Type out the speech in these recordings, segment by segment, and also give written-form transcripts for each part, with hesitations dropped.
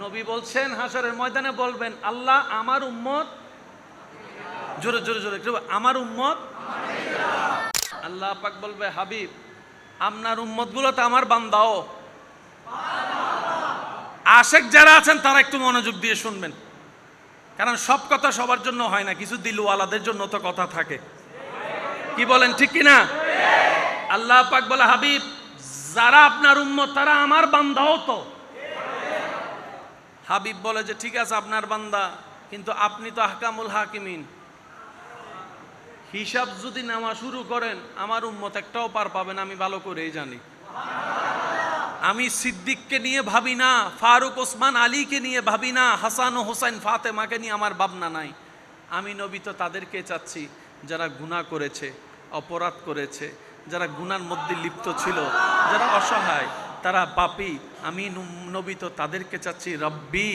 নবী বলছেন হাসরের ময়দানে বলবেন, আল্লাহ আমার উম্মত, জোরে জোরে জোরে আমার উম্মত। আল্লাহ পাক বলবে, হাবিব আপনার উম্মত গুলো তো আমার বান্দাও। আশেক যারা আছেন তারা একটু মনোযোগ দিয়ে শুনবেন, কারণ সব কথা সবার জন্য হয় না, কিছু দিলওয়ালাদের জন্য তো কথা থাকে। কি বলেন, ঠিক কিনা? আল্লাহ পাক বলে, হাবিব যারা আপনার উম্মত তারা আমার বান্দাও তো। হাবিব বলে যে ঠিক আছে আপনার বান্দা, কিন্তু আপনি তো আহকামুল হাকিমিন, হিসাব যদি নেওয়া শুরু করেন আমার উম্মত একটাও পার পাবে না, আমি ভালো করেই জানি। আমি সিদ্দিককে নিয়ে ভাবি না, ফারুক ওসমান আলীকে নিয়ে ভাবি না, হাসান ও হোসেন ফাতেমাকে নিয়ে আমার ভাবনা নাই। আমি নবী তো তাদেরকে চাচ্ছি যারা গুনাহ করেছে, অপরাধ করেছে, যারা গুনার মধ্যে লিপ্ত ছিল, যারা অসহায়, তারা পাপী। আমি নবী তো তাদেরকে চাচ্ছি, রব্বি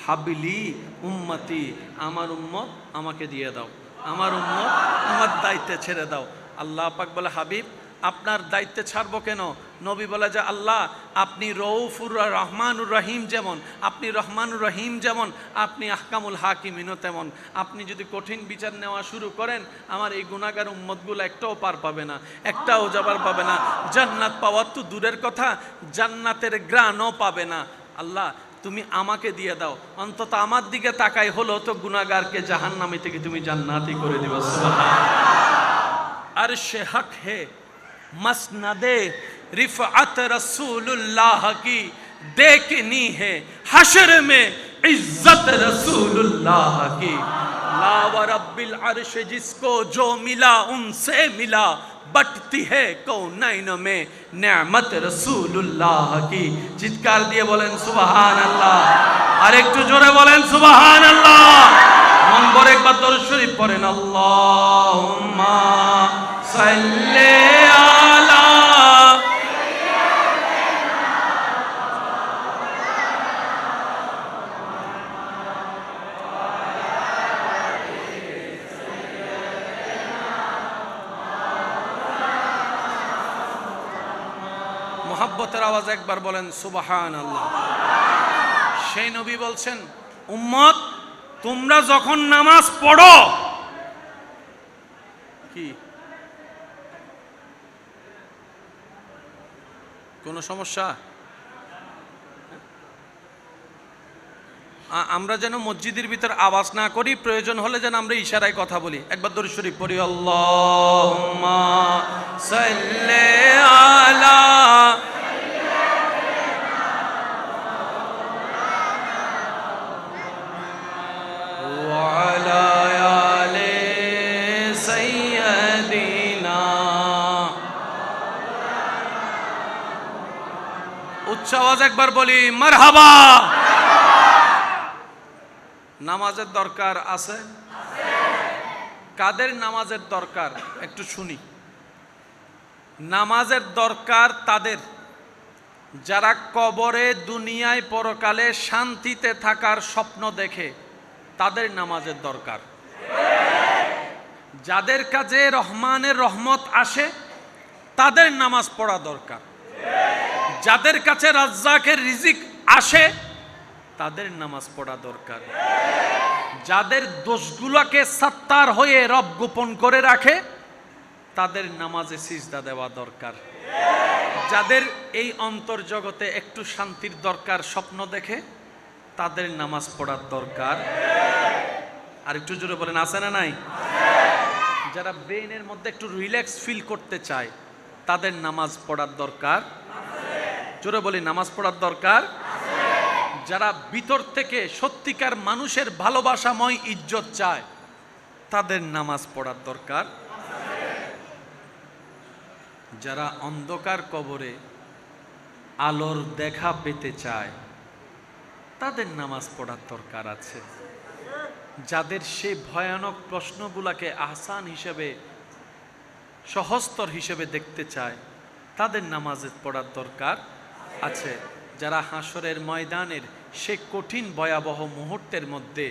হাবিলি উম্মতি, আমার উম্মত আমাকে দিয়ে দাও, আমার উম্মত আমার দায়িত্বে ছেড়ে দাও। আল্লাহ পাক বলে, হাবিব আপনার দায়িত্বে ছাড়বো কেন? নবী বলে যে আল্লাহ আপনি রউফুর রহমানুর রহিম যেমন, আপনি রহমানুর রহিম যেমন, আপনি আহকামুল হাকিমিনও তেমন। আপনি যদি কঠিন বিচার নেওয়া শুরু করেন আমার এই গুনাহগার উম্মতগুলো একটাও পার পাবে না, একটাও যাবার পাবে না। জান্নাত পাওয়ার তো দূরের কথা, জান্নাতের গ্রাণও পাবে না। আল্লাহ তুমি আমাকে দিয়ে দাও, অন্তত আমার দিকে তাকাই হলো তো গুনাহগারকে জাহান্নামী থেকে তুমি জান্নাতি করে দিবে। সুবহানাল্লাহ। আরশে হক হে मसनदे रिफ़अत रसूलुल्लाह की देखनी है, हशर में इज्जत रसूलुल्लाह की। ला व रब्बिल अर्श जिसको जो मिला उनसे मिला, बटती है कौनैन में नेमत रसूलुल्लाह की। चित्कार दिए बोलें सुबहान अल्लाह, और एक जोरे बोलें सुबहान अल्लाह। मन भरे एक बार दरूद शरीफ पढ़ें, अल्लाहुम्मा सल्ले आला। মোহাব্বতের আওয়াজ একবার বলেন সুবহানাল্লাহ। সেই নবী বলছেন, উম্মত তোমরা যখন নামাজ পড়ো, কি কোনো সমস্যা? আমরা যেন মসজিদের ভিতর আওয়াজ না করি, প্রয়োজন হলে যেন আমরা ইশারায় কথা বলি। একবার দরুদ শরীফ পড়ি, আল্লাহুম্মা সাল্লি আলা। উচ্চ আওয়াজ একবার বলি মারহাবা। নামাজের দরকার আছে? কাদের নামাজের দরকার একটু শুনি। নামাজের দরকার তাদের যারা কবরে দুনিয়ায় পরকালে শান্তিতে থাকার স্বপ্ন দেখে, তাদের নামাজের দরকার। যাদের কাছে রহমানের রহমত আসে তাদের নামাজ পড়া দরকার। যাদের কাছে রাজ্জাকের রিজিক আসে তাদের নামাজ পড়া দরকার। যাদের দোষগুলোকে সাত্তার হয়ে রব গোপন করে রাখে তাদের নামাজে সিজদা দেওয়া দরকার। যাদের এই অন্তর্জগতে একটু শান্তির দরকার, স্বপ্ন দেখে, তাদের নামাজ পড়ার দরকার। আর একটু জোরে বলেন আছে না নাই? যারা ব্রেইনের মধ্যে একটু রিল্যাক্স ফিল করতে চায় তাদের নামাজ পড়ার দরকার। জোরে বলি নামাজ পড়ার দরকার। যারা ভিতর থেকে সত্যিকার মানুষের ভালোবাসাময় ইজ্জত চায় তাদের নামাজ পড়ার দরকার। যারা অন্ধকার কবরে আলোর দেখা পেতে চায় তাদের নামাজ পড়ার দরকার আছে। যাদের সেই ভয়ানক প্রশ্নগুলোকে আহসান হিসেবে, সহজতর হিসেবে দেখতে চায় তাদের নামাজ পড়ার দরকার আছে। যারা হাসরের ময়দানের সে কঠিন ভয়াবহ মুহূর্তের মধ্যে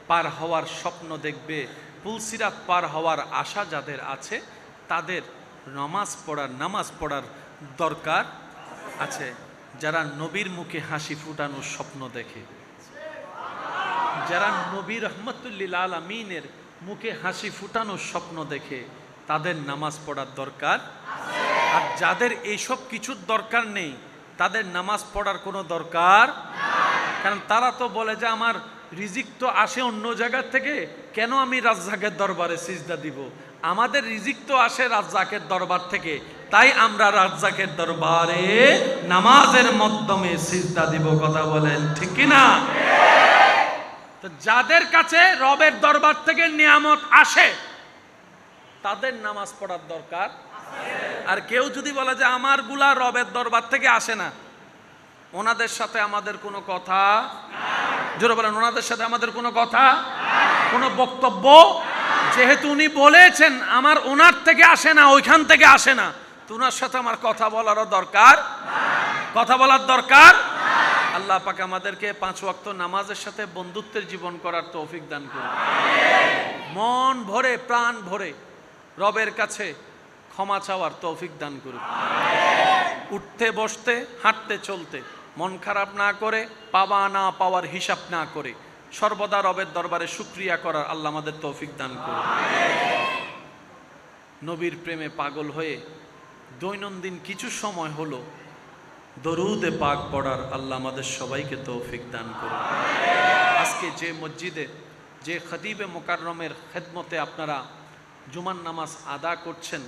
পার হওয়ার স্বপ্ন দেখবে, পুলসিরাত পার হওয়ার আশা যাদের আছে তাদের নামাজ পড়ার দরকার আছে। যারা নবীর মুখে হাসি ফুটানোর স্বপ্ন দেখে যারা নবী রাহমাতুল লিল আলামিনের মুখে হাসি ফুটানোর স্বপ্ন দেখে তাদের নামাজ পড়ার দরকার আছে। আর যাদের এইসব কিছুর দরকার নেই তাদের নামাজ পড়ার কোনো দরকার নাই। কারণ তারা তো বলে যে আমার রিজিক তো আসে অন্য জায়গা থেকে, কেন আমি রাজ্জাকের দরবারে সিজদা দিব? আমাদের রিজিক তো আসে রাজ্জাকের দরবার থেকে, তাই আমরা রাজ্জাকের দরবারে নামাজের মাধ্যমে সিজদা দিব। কথা বলেন ঠিক কি না? তো যাদের কাছে রবের দরবার থেকে নিয়ামত আসে তাদের নামাজ পড়ার দরকার আছে। আর কেউ যদি বলে যে আমার গুলা রবের দরবার থেকে আসে না, ওনাদের সাথে আমাদের কোনো কথা নাই। জোরে বলেন, ওনাদের সাথে আমাদের কোনো কথা নাই, কোনো বক্তব্য নাই। যেহেতু উনি বলেছেন আমার ওনার থেকে আসে না, ওইখান থেকে আসে না, তো ওনার সাথে আমার কথা বলারও দরকার নাই। কথা বলার দরকার নাই। আল্লাহ পাক আমাদেরকে 5 ওয়াক্ত নামাজের সাথে বন্ধুত্বের জীবন করার তৌফিক দান করুন। মন ভরে প্রাণ ভরে রবের কাছে ক্ষমা চাওয়ার তৌফিক দান করুন। উঠতে বসতে হাঁটতে চলতে মন খারাপ না করে, পাওয়া না পাওয়ার হিসাব না করে সর্বদা রবের দরবারে শুকরিয়া করার আল্লাহ আমাদের তৌফিক দান করুন। নবীর প্রেমে পাগল হয়ে দৈনন্দিন কিছু সময় হলো দরুদে পাক পড়ার আল্লাহ আমাদের সবাইকে তৌফিক দান করুন। আজকে যে মসজিদে যে খতিবে মুকাররমের খেদমতে আপনারা জুমার নামাজ আদা করছেন,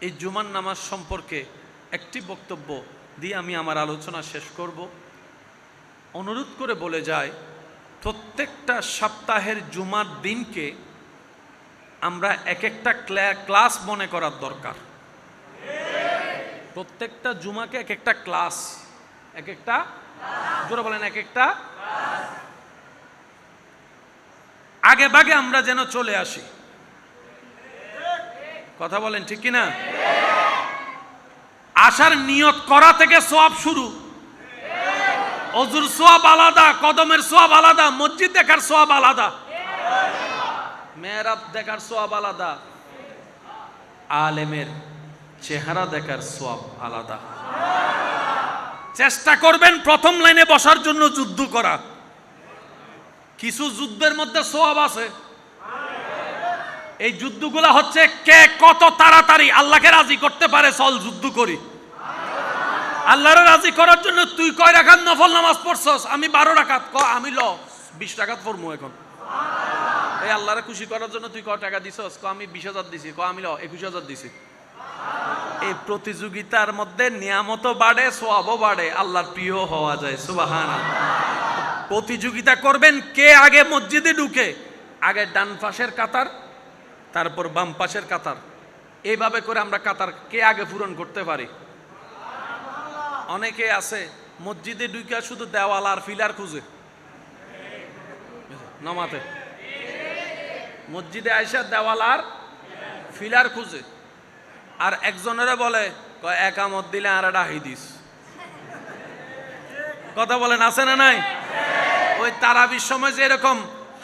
এই জুমার নামাজ সম্পর্কে একটি বক্তব্য দিয়ে আমি আমার আলোচনা শেষ করব। অনুরোধ করে বলে যায়, প্রত্যেকটা সপ্তাহের জুমার দিনকে আমরা এক একটা ক্লাস মনে করার দরকার। প্রত্যেকটা জুমাকে এক একটা ক্লাস, এক একটা জোরে বলেন, এক একটা আগে ভাগে আমরা যেন চলে আসি। কথা বলেন ঠিক কিনা? আসার নিয়ত করা থেকে সওয়াব শুরু। অজুর সওয়াব আলাদা, কদমের সওয়াব আলাদা, মসজিদ দেখার সওয়াব আলাদা, মেহরাব দেখার সওয়াব আলাদা, আলেমের চেহারা দেখার সওয়াব আলাদা। চেষ্টা করবেন প্রথম লাইনে বসার জন্য যুদ্ধ করা। কিছু যুদ্ধের মধ্যে সওয়াব আছে। এই যুদ্ধগুলা হচ্ছে কে কত তাড়াতাড়ি আল্লাহকে রাজি করতে পারে। চল যুদ্ধ করি। আল্লাহরে রাজি করার জন্য তুই কয় রাকাত নফল নামাজ পড়ছস? আমি 12 রাকাত। আমি 20 রাকাত পড়মু এখন। এই আল্লাহরে খুশি করার জন্য তুই কয় টাকা দিছস? আমি 20,000 দিছি। আমি 21,000 দিছি। এই প্রতিযোগিতার মধ্যে নিয়ামতও বাড়ে, সওয়াবও বাড়ে, আল্লাহর প্রিয় হওয়া যায়। সুবহানাল্লাহ। প্রতিযোগিতা করবেন কে আগে মসজিদে ঢুকে, আগে ডান পাশের কাতার, তারপর বাম পাশের কাতার, এইভাবে করে আমরা কাতার কে আগে পূরণ করতে পারি। অনেকে আছে মসজিদে ঢুকে শুধু দেওয়াল আর ফিলার খুঁজে নামাতে, মসজিদে আইসা দেওয়াল আর ফিলার খুঁজে। আর একজনেরা বলে একামত দিলে আর ডাহি দিস। কথা বলেন আছে না নাই? ওই তারাবির সময় যে এরকম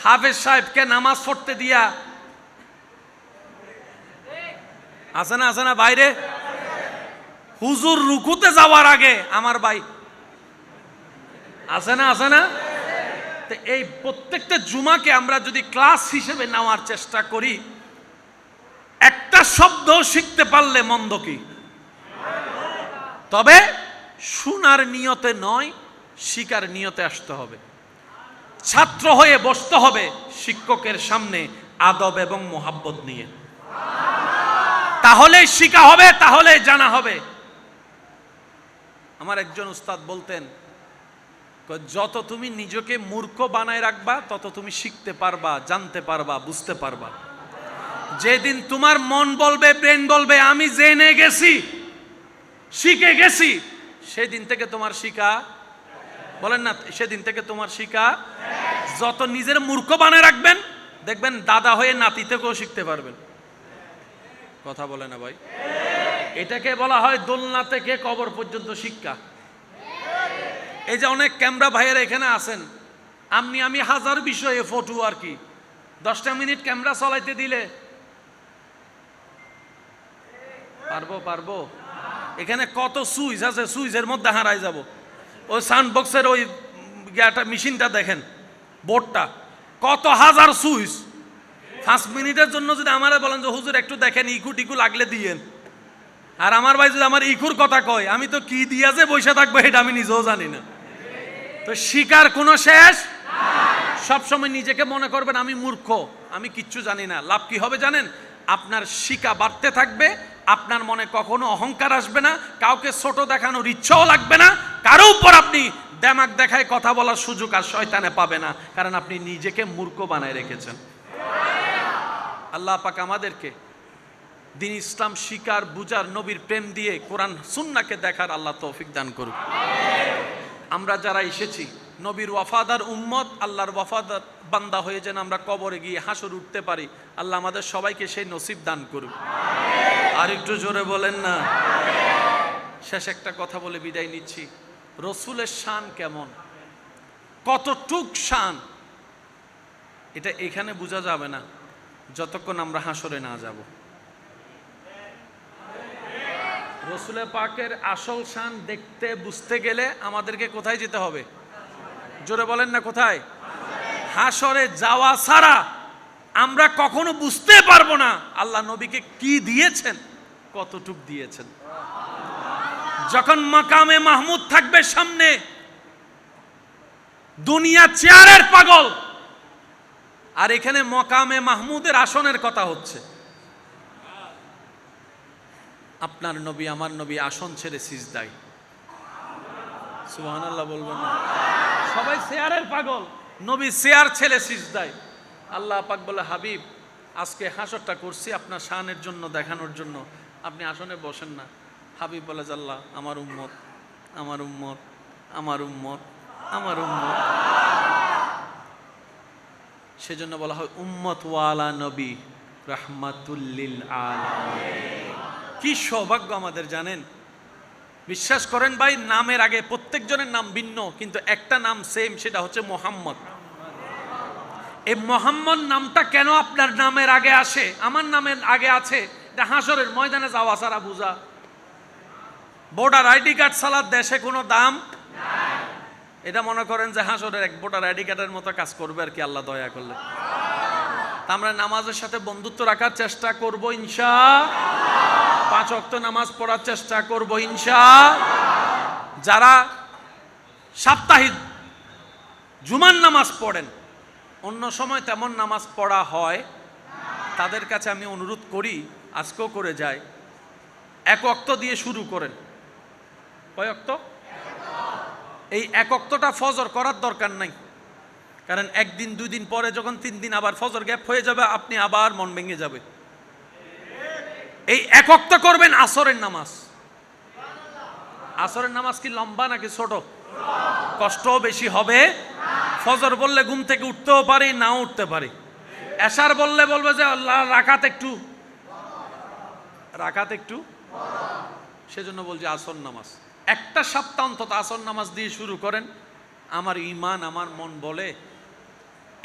হাফেজ সাহেবকে নামাজ পড়তে দিয়া আছে না, আছে না বাইরে, হুজুর রুকুতে যাওয়ার আগে আমার ভাই আছে না, আছে না? তো এই প্রত্যেকটা জুমাকে আমরা যদি ক্লাস হিসেবে নেওয়ার চেষ্টা করি, একটা শব্দ শিখতে পারলে মন্দ কি? তবে শোনার নিয়তে নয়, শিকার নিয়তে আসতে হবে। ছাত্র হয়ে বসতে হবে শিক্ষকের সামনে আদব এবং মোহাব্বত নিয়ে। তাহলে শিখা হবে, তাহলে জানা হবে। আমার একজন উস্তাদ বলতেন, যত তুমি নিজেকে মূর্খ বানায় রাখবা তত তুমি শিখতে পারবা, জানতে পারবা, বুঝতে পারবা। যেদিন তোমার মন বলবে, ব্রেন বলবে আমি জেনে গেছি, শিখে গেছি, সেদিন থেকে তোমার শিখা, বলেন না, সেদিন থেকে তোমার শিখা। যত নিজের মূর্খ বানায় রাখবেন, দেখবেন দাদা হয়ে নাতি থেকেও শিখতে পারবেন। কথা বলে না ভাই? এটাকে বলা হয় দোলনা থেকে কবর পর্যন্ত শিক্ষা। এই যে অনেক ক্যামেরা ভাইয়েরা এখানে আছেন, আমি হাজার বিষয়ে ফটো আর কি 10টা মিনিট ক্যামেরা চালাইতে দিলে পারবো? এখানে কত সুইচ আছে, সুইচের মধ্যে হারাই যাব। ওই সাউন্ড বক্সের ওই মেশিনটা দেখেন, বোর্ডটা কত হাজার সুইচ। 5 মিনিটের জন্য যদি আমারে বলেন যে হুজুর একটু দেখেন ইকু টিকু লাগলে দিয়েন, আর আমার ভাই যদি আমার ইকুর কথা কয়, আমি তো কি দিয়া যে বসে থাকবো এটা আমি নিজেও জানি না। তো শিকার কোনো শেষ। সবসময় নিজেকে মনে করবেন আমি মূর্খ, আমি কিচ্ছু জানি না। লাভ কি হবে জানেন? আপনার শিকা বাড়তে থাকবে, আপনার মনে কখনো অহংকার আসবে না, কাউকে ছোট দেখানোর ইচ্ছাও লাগবে না, কারো উপর আপনি দেমাগ দেখায় কথা বলার সুযোগ আর শয়তানে পাবে না, কারণ আপনি নিজেকে মূর্খ বানায় রেখেছেন। আল্লাহ পাক আমাদেরকে দিন ইসলাম শিকার বুজার, নবীর প্রেম দিয়ে কোরআন সুন্নাহকে দেখার আল্লাহ তৌফিক দান করুক। আমরা যারা এসেছি নবীর ওয়াফাদার উম্মত, আল্লাহর ওয়াফাদার বান্দা হয়ে যেন আমরা কবরে গিয়ে হাসর উঠতে পারি, আল্লাহ আমাদের সবাইকে সেই নসিব দান করুক। আর একটু জোরে বলেন না। শেষ একটা কথা বলে বিদায় নিচ্ছি। রসুলের শান কেমন, কতটুক শান, এটা এখানে বোঝা যাবে না যতক্ষণ আমরা হাসরে না যাব। রসুল পাকের আসল শান দেখতে বুঝতে গেলে আমাদেরকে কোথায় যেতে হবে? জোরে বলেন না কোথায়? হাসরে যাওয়া ছাড়া আমরা কখনো বুঝতে পারবো না আল্লাহ নবীকে কি দিয়েছেন, কতটুক দিয়েছেন। যখন মাকামে মাহমুদ থাকবে সামনে, দুনিয়া চেয়ারের পাগল, আর এখানে মাকামে মাহমুদের আসনের কথা হচ্ছে। আপনার নবী আমার নবী আসন ছেড়ে সিজদায়, সুবহানাল্লাহ বলবেন না? সবাই চেয়ারের পাগল, নবী চেয়ার ছেড়ে সিজদায়। আল্লাহ পাক বলে, হাবিব আজকে হাসরটা করছি আপনার শানের জন্য, দেখানোর জন্য, আপনি আসনে বসেন না। হাবিব বলে, আল্লাহ আমার উম্মত, আমার উম্মত, আমার উম্মত, আমার উম্মত। সেজন্য বলা হয় উম্মত ওয়ালা নবী রাহমাতুল লিল আলামিন। কি সৌভাগ্য আমাদের জানেন? বিশ্বাস করেন ভাই, নামের আগে প্রত্যেকজনের নাম ভিন্ন, কিন্তু একটা নাম সেম, সেটা হচ্ছে মোহাম্মদ। এই মোহাম্মদ নামটা কেন আপনার নামের আগে আসে, আমার নামের আগে আছে? এটা হাসরের ময়দানে যাওয়া ছাড়া বুঝা। ভোটার আইডি কার্ড ছাড়া দেশে কোনো দাম নাই। এটা মনে করেন যে হাসরের এক ভোটার আইডি কার্ডের মতো কাজ করবে আর কি, আল্লাহ দয়া করলে। তা আমরা নামাজের সাথে বন্ধুত্ব রাখার চেষ্টা করব ইনশাআল্লাহ। 5 ওয়াক্ত নামাজ পড়ার চেষ্টা করব ইনশাআল্লাহ। যারা সাপ্তাহিক জুমার নামাজ পড়েন, অন্য সময় তেমন নামাজ পড়া হয়, তাদের কাছে আমি অনুরোধ করি, আজকেও করে যাই, 1 ওয়াক্ত দিয়ে শুরু করেন। কয় ওয়াক্ত? এই 1 ওয়াক্তটা ফজর করার দরকার নাই, কারণ 1 দিন 2 দিন পরে যখন 3 দিন আবার ফজর গ্যাপ হয়ে যাবে, আপনি আবার মন ভেঙে যাবে। এই 1 ওয়াক্ত করবেন আসরের নামাজ। আসরের নামাজ কি লম্বা নাকি ছোট? কষ্টও বেশি হবে। ফজর বললে ঘুম থেকে উঠতেও পারি, নাও উঠতে পারি। এশার বললে বলবে যে আল্লাহ রাকাত একটু, রাকাত একটু। সেজন্য বলছি আসর নামাজ একটা সপ্তাহ অন্তত আসর নামাজ দিয়ে শুরু করেন। আমার ঈমান, আমার মন বলে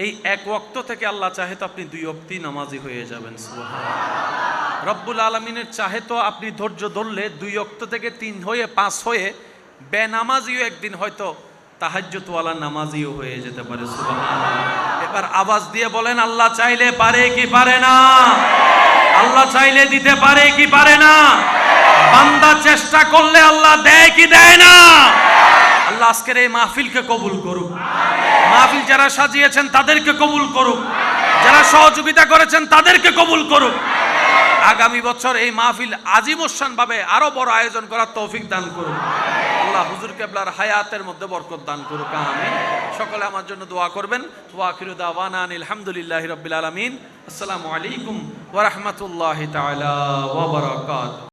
এই 1 ওয়াক্ত থেকে আল্লাহ চাহে তো আপনি 2 ওয়াক্তই নামাজি হয়ে যাবেন। সুবহানাল্লাহ। রব্বুল আলামিনের চাহে তো আপনি ধৈর্য ধরলে 2 ওয়াক্ত থেকে 3 হয়ে 5 হয়ে বেনামাজিও একদিন হয়তো তাহাজ্জুদওয়ালা নামাজিও হয়ে যেতে পারে। সুবহানাল্লাহ। এবার আওয়াজ দিয়ে বলেন, আল্লাহ চাইলে পারে কি পারে না? আল্লাহ চাইলে দিতে পারে কি পারে না? বান্দা চেষ্টা করলে আল্লাহ দেয় কি দেয় না? আল্লাহ আজকের এই মাহফিলকে কবুল করুক। মাহফিল যারা সাজিয়েছেন তাদেরকে কবুল করুক, যারা সহযোগিতা করেছেন তাদেরকে কবুল করুক। আগামী বছর এই মাহফিল আজিমুসান ভাবে আরো বড় আয়োজন করার তৌফিক দান করুক। আল্লাহ হুজুর কেবলার হায়াতের মধ্যে বরকত দান করুক, আমিন। সকলে আমার জন্য দোয়া করবেন। ওয়া আখিরু দাওয়ানা আলহামদুলিল্লাহি রাব্বিল আলামিন। আসসালামু আলাইকুম ওয়া রাহমাতুল্লাহি তাআলা ওয়া বারাকাতুহু।